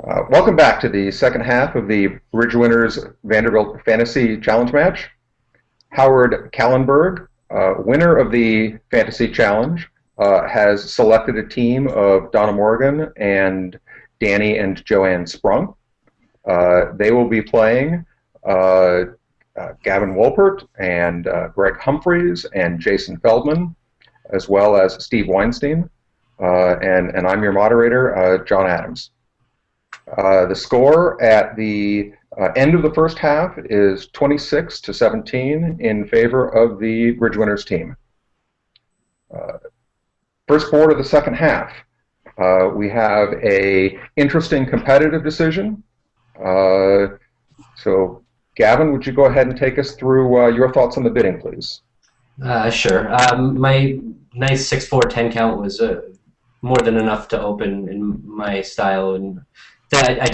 Welcome back to the second half of the Bridge Winners Vanderbilt Fantasy Challenge match. Howard Kallenberg, winner of the Fantasy Challenge, has selected a team of Donna Morgan and Danny and Joanne Sprung. They will be playing Gavin Wolpert and Greg Humphreys and Jason Feldman, as well as Steve Weinstein. And I'm your moderator, John Adams. The score at the end of the first half is 26-17 in favor of the Bridge Winners team. First board of the second half, we have a interesting competitive decision. So, Gavin, would you go ahead and take us through your thoughts on the bidding, please? Sure. My nice 6-4-10 count was more than enough to open in my style, and I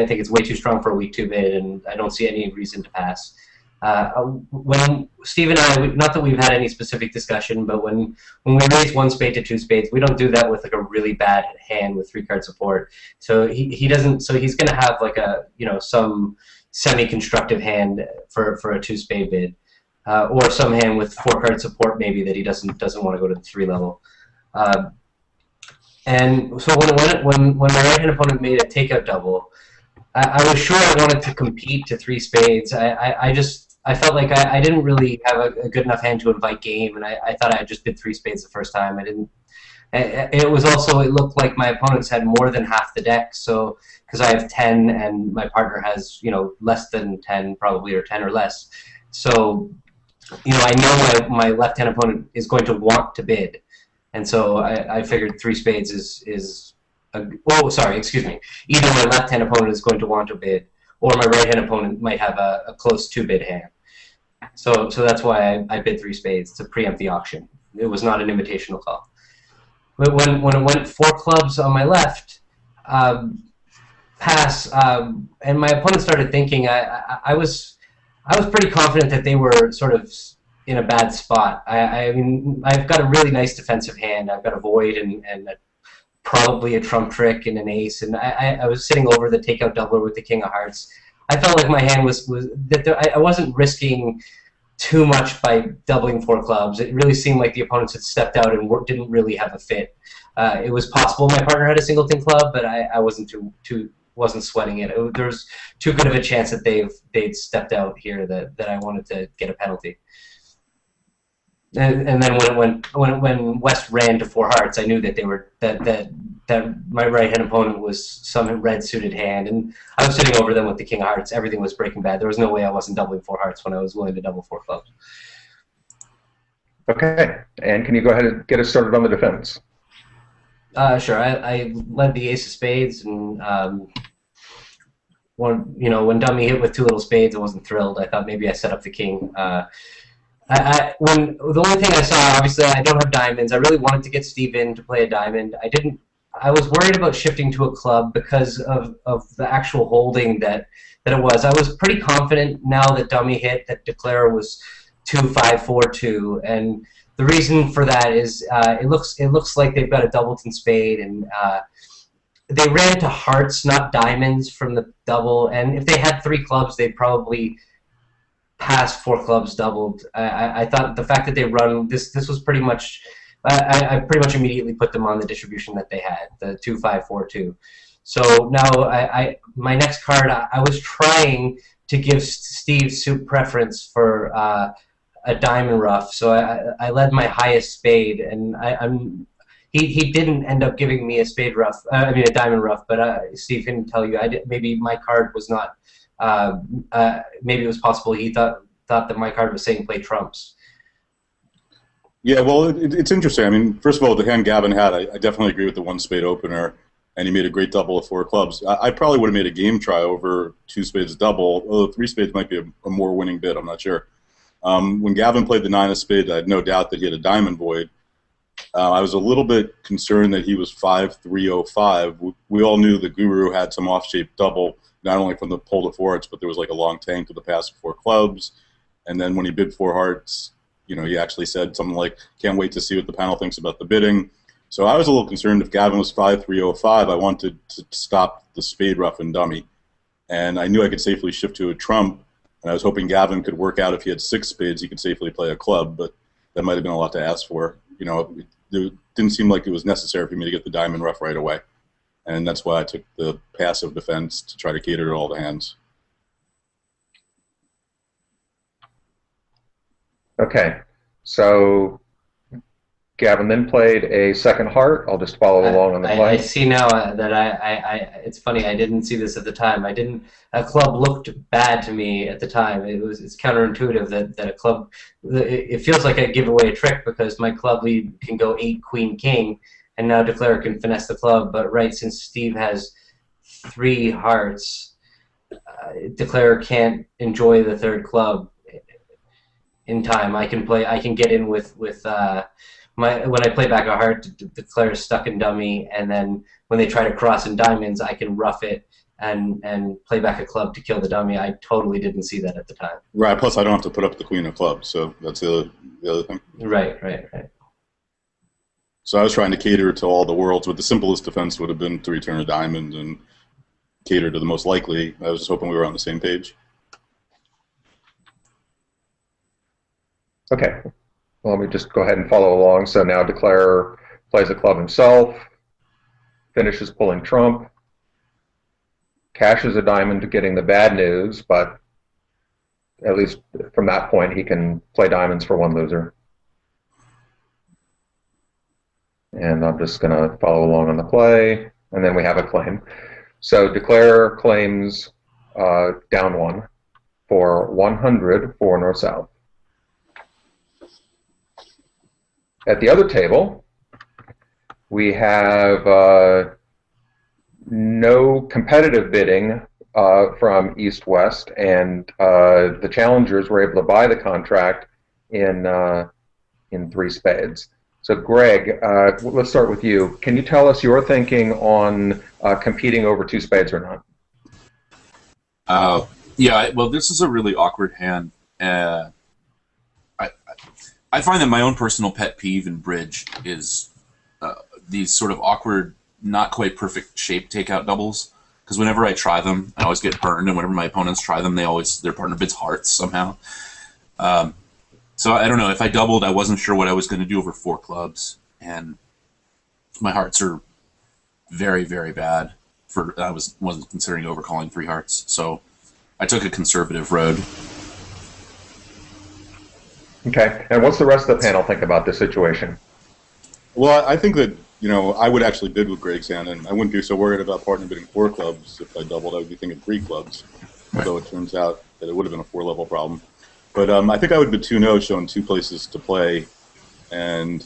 think it's way too strong for a week 2 bid, and I don't see any reason to pass. When Steve and I, not that we've had any specific discussion, but when we raise 1 spade to 2 spades, we don't do that with like a really bad hand with 3-card support. So he doesn't. So he's going to have like a some semi-constructive hand for a 2 spade bid, or some hand with 4-card support maybe that he doesn't want to go to the 3 level. And so when my right-hand opponent made a takeout double, I was sure I wanted to compete to 3 spades. I felt like I didn't really have a good enough hand to invite game, and I thought I had just bid 3 spades the first time. I didn't. It looked like my opponents had more than half the deck, so because I have 10 and my partner has less than 10 probably, or 10 or less. So I know my left-hand opponent is going to want to bid. And so I figured 3 spades is excuse me. Either my left-hand opponent is going to want to bid, or my right-hand opponent might have a close 2-bid hand. So that's why I bid 3 spades to preempt the auction. It was not an invitational call. But when it went 4 clubs on my left, pass, and my opponent started thinking, I was pretty confident that they were sort of in a bad spot. I mean, I've got a really nice defensive hand. I've got a void and probably a trump trick and an ace, and I was sitting over the takeout doubler with the king of hearts. I felt like my hand was that I wasn't risking too much by doubling 4 clubs. It really seemed like the opponents had stepped out and didn't really have a fit. It was possible my partner had a singleton club, but I wasn't sweating it. There's too good of a chance that they'd stepped out here that I wanted to get a penalty. And then when West ran to 4 hearts, I knew that they were that my right-hand opponent was some red suited hand, and I was sitting over them with the king of hearts. Everything was breaking bad. There was no way I wasn't doubling 4 hearts when I was willing to double 4 clubs. Okay, and can you go ahead and get us started on the defense? Sure. I led the ace of spades, and when dummy hit with 2 little spades, I wasn't thrilled. I thought maybe I set up the king. When the only thing I saw, obviously, I don't have diamonds. I really wanted to get Steve in to play a diamond. I was worried about shifting to a club because of the actual holding that it was. I was pretty confident now that dummy hit that declare was 2-5-4-2, and the reason for that is it looks like they've got a doubleton spade, and they ran to hearts, not diamonds, from the double. And if they had 3 clubs, they'd probably pass 4 clubs doubled. I thought the fact that they run this was pretty much. I pretty much immediately put them on the distribution that they had, the 2-5-4-2. So now my next card, I was trying to give Steve suit preference for a diamond rough. So I led my highest spade, and he didn't end up giving me a spade rough. I mean a diamond rough, but Steve can tell you maybe my card was not. Maybe it was possible he thought that my card was saying play trumps. Yeah, well, it's interesting. I mean, first of all, the hand Gavin had, I definitely agree with the 1 spade opener, and he made a great double of 4 clubs. I probably would have made a game try over 2 spades double, although 3 spades might be a more winning bid. I'm not sure. When Gavin played the 9 of spades, I had no doubt that he had a diamond void. I was a little bit concerned that he was 5-3-0-5. We all knew the Guru had some off-shaped double, not only from the pull to 4 hearts, but there was like a long tank to the pass of 4 clubs. And then when he bid 4 hearts, he actually said something like, "Can't wait to see what the panel thinks about the bidding." So I was a little concerned if Gavin was 5-3-0-5. I wanted to stop the spade, ruff, and dummy. And I knew I could safely shift to a trump, and I was hoping Gavin could work out if he had 6 spades, he could safely play a club, but that might have been a lot to ask for. You know, it didn't seem like it was necessary for me to get the diamond ruff right away. And that's why I took the passive defense to try to cater to all the hands. Okay, so Gavin then played a second heart. I'll just follow along on the play. I see now that it's funny, I didn't see this at the time. A club looked bad to me at the time. It's counterintuitive that a club, it feels like I give away a trick because my club lead can go 8, queen, king, and now Declare can finesse the club. But right, since Steve has 3 hearts, Declare can't enjoy the third club in time. I can get in with when I play back a heart, Declare is stuck in dummy, and then when they try to cross in diamonds, I can ruff it and play back a club to kill the dummy. I totally didn't see that at the time. Right. Plus, I don't have to put up the queen of clubs, so that's the other thing. Right. So I was trying to cater to all the worlds, but the simplest defense would have been to return a diamond and cater to the most likely. I was just hoping we were on the same page. Okay. Well, let me just go ahead and follow along. So now Declare plays a club himself, finishes pulling trump, cashes a diamond, getting the bad news, but at least from that point he can play diamonds for 1 loser. And I'm just going to follow along on the play, and then we have a claim. So Declare claims down 1 for 100 for north-south. At the other table, we have no competitive bidding from east-west, and the challengers were able to buy the contract in 3 spades. So Greg, let's start with you. Can you tell us your thinking on competing over 2 spades or not? Yeah, well, this is a really awkward hand. I find that my own personal pet peeve in bridge is these sort of awkward, not quite perfect shape takeout doubles. Because whenever I try them, I always get burned, and whenever my opponents try them, their partner bids hearts somehow. So I don't know. If I doubled, I wasn't sure what I was going to do over 4 clubs, and my hearts are very, very bad. I wasn't considering overcalling 3 hearts, so I took a conservative road. Okay, and what's the rest of the panel think about this situation? Well, I think that, you know, I would actually bid with Greg's hand, and I wouldn't be so worried about partner bidding 4 clubs. If I doubled, I would be thinking 3 clubs, although it turns out that it would have been a 4-level problem. But I think I would bid 2-0, showing 2 places to play, and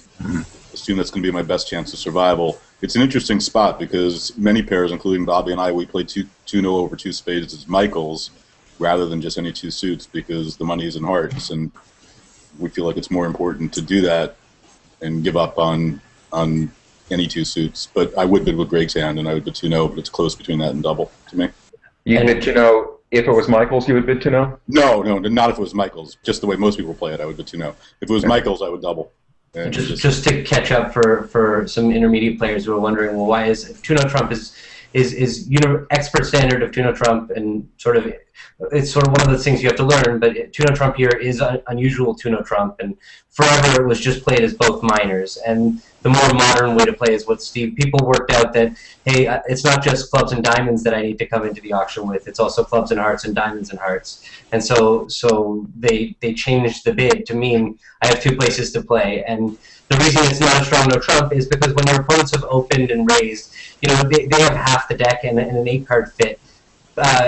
assume that's going to be my best chance of survival. It's an interesting spot because many pairs, including Bobby and I, we played 2-0 over 2 spades as Michaels rather than just any 2 suits because the money is in hearts, and we feel like it's more important to do that and give up on any 2 suits. But I would bid with Greg's hand, and I would bid 2-0, but it's close between that and double to me. You bid 2-0 if it was Michaels, you would bid 2-0? No, not if it was Michaels. Just the way most people play it, I would bid 2-0. If it was Michaels, I would double. Just to catch up for some intermediate players who are wondering, well, why is 2-0 trump is expert standard of 2-0 trump, and it's sort of one of those things you have to learn, but 2-0 trump here is unusual 2-0 trump, and forever it was just played as both minors, and the more modern way to play is what people worked out that, hey, it's not just clubs and diamonds that I need to come into the auction with, it's also clubs and hearts and diamonds and hearts, and so they changed the bid to mean I have 2 places to play, and the reason it's not a strong no trump is because when your opponents have opened and raised, you know, they have half the deck and an 8-card fit.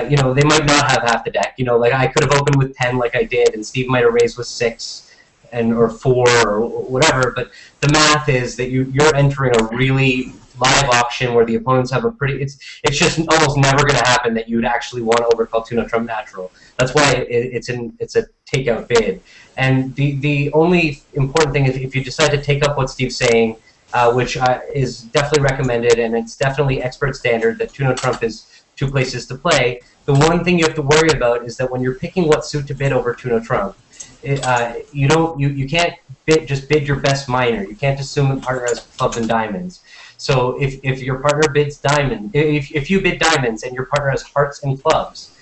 You know, they might not have half the deck. You know, like I could have opened with 10 like I did, and Steve might have raised with 6 or 4 or whatever. But the math is that you're entering a really live auction where the opponents have a pretty. It's just almost never going to happen that you'd actually want to overcall 2-0 trump natural. That's why it's a takeout bid. And the only important thing is if you decide to take up what Steve's saying, which is definitely recommended, and it's definitely expert standard that 2-0 trump is 2 places to play. The one thing you have to worry about is that when you're picking what suit to bid over 2-0 trump, you can't just bid your best minor. You can't assume the partner has clubs and diamonds. So if your partner bids diamond, if you bid diamonds and your partner has hearts and clubs,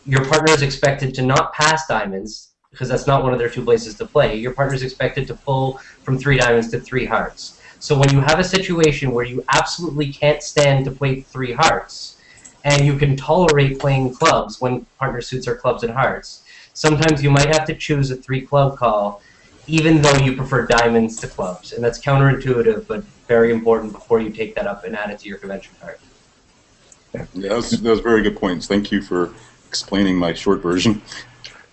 your partner is expected to not pass diamonds, because that's not one of their two places to play. Your partner is expected to pull from 3 diamonds to 3 hearts. So when you have a situation where you absolutely can't stand to play 3 hearts, and you can tolerate playing clubs when partner suits are clubs and hearts, sometimes you might have to choose a 3 club call, even though you prefer diamonds to clubs. And that's counterintuitive, but very important before you take that up and add it to your convention card. Yeah, that was very good points. Thank you for explaining my short version.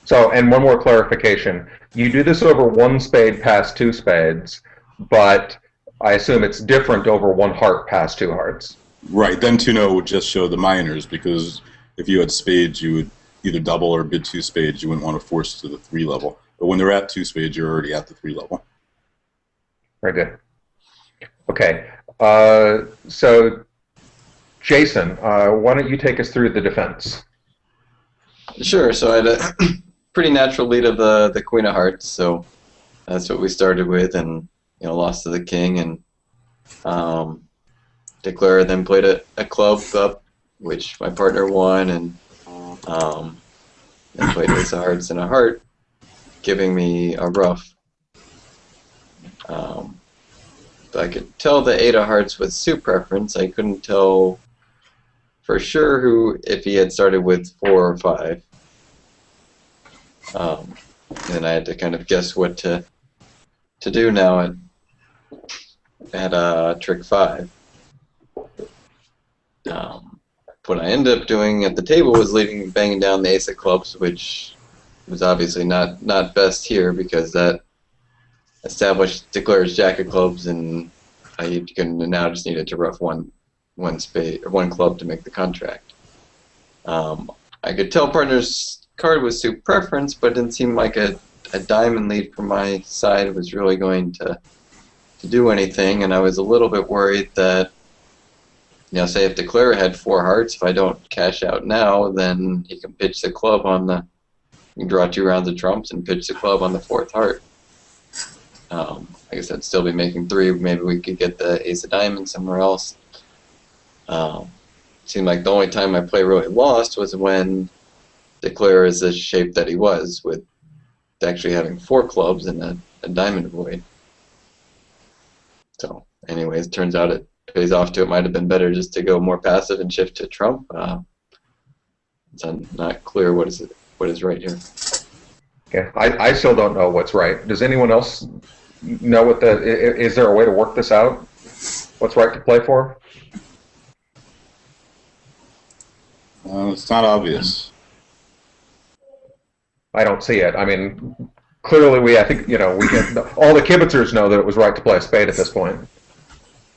So, and one more clarification. You do this over 1 spade past 2 spades, but I assume it's different over 1 heart past 2 hearts. Right, then 2-0 would just show the minors, because if you had spades, you would either double or bid 2 spades. You wouldn't want to force to the 3 level. But when they're at 2 spades, you're already at the 3 level. Very good. Okay, so Jason, why don't you take us through the defense? Sure. So I had a pretty natural lead of the Queen of Hearts, so that's what we started with, and lost to the King, and Declare then played a club up, which my partner won, and then played Ace of Hearts and a heart, giving me a ruff. But I could tell the 8 of Hearts with suit preference. I couldn't tell for sure if he had started with 4 or 5. And I had to kind of guess what to do now at trick 5. What I ended up doing at the table was banging down the Ace of Clubs, which was obviously not best here, because that established Declare's Jack of Clubs, and I now just needed to ruff one spade or 1 club to make the contract. I could tell partner's card was suit preference, but it didn't seem like a diamond lead from my side was really going to do anything, and I was a little bit worried that, say if Declare had 4 hearts, if I don't cash out now, then he can pitch the club on the, you can draw 2 rounds of trumps and pitch the club on the 4th heart. I guess I'd still be making 3. Maybe we could get the Ace of Diamonds somewhere else. Seemed like the only time my play really lost was when Declare is the shape that he was, with actually having 4 clubs and a diamond void. So, anyways, turns out it pays off to it. Might have been better just to go more passive and shift to trump. It's not clear what is right here. Okay, I still don't know what's right. Does anyone else know is there a way to work this out? What's right to play for? It's not obvious. I don't see it. I mean, clearly I think, all the kibitzers know that it was right to play a spade at this point.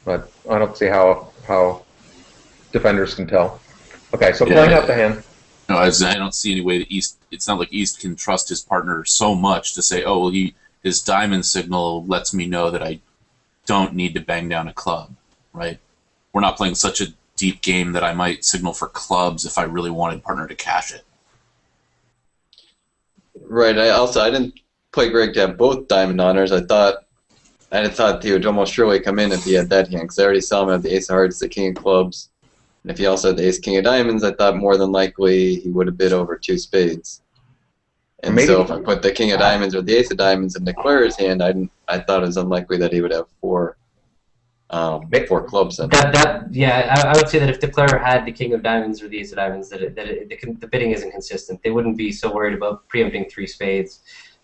But I don't see how defenders can tell. Okay, so playing out the hand. No, I don't see any way that East. It's not like East can trust his partner so much to say, oh, well, his diamond signal lets me know that I don't need to bang down a club, right? We're not playing such a deep game that I might signal for clubs if I really wanted partner to cash it. Right. I didn't play Greg to have both diamond honors. I had thought he would almost surely come in if he had that hand, because I already saw him have the Ace of Hearts, the King of Clubs, and if he also had the Ace King of Diamonds, I thought more than likely he would have bid over 2 spades. And so if I put the King of Diamonds or the Ace of Diamonds in Declare's hand, I thought it was unlikely that he would have 4 clubs in. I would say that if Declare had the King of Diamonds or the Ace of Diamonds, the bidding isn't consistent. They wouldn't be so worried about preempting 3 spades.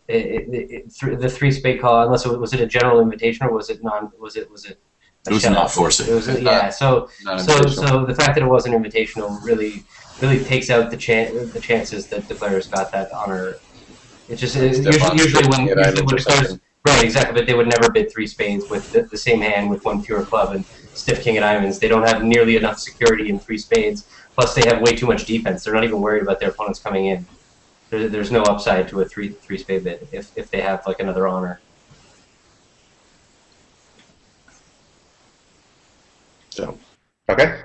The 3 spade call, unless was it a general invitation or was it non? Was it? It was not forcing. It was, yeah. So the fact that it wasn't invitational really takes out the chances that Declare's got that honor. It's just usually when Declare's right, exactly, but they would never bid 3 spades with the same hand with 1 pure club and stiff King of Diamonds. They don't have nearly enough security in 3 spades. Plus, they have way too much defense. They're not even worried about their opponents coming in. There's no upside to a 3 spade bid if they have like another honor. So. Okay.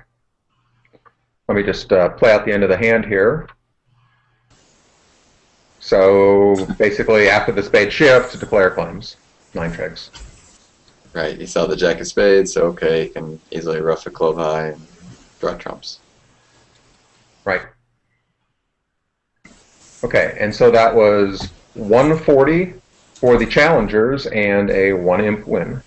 Let me just play out the end of the hand here. So basically, after the spade shift, Declare claims 9 trigs. Right, he saw the jack of spades, so okay, he can easily ruff a club high and draw trumps. Right. Okay, and so that was 140 for the challengers and a 1 imp win.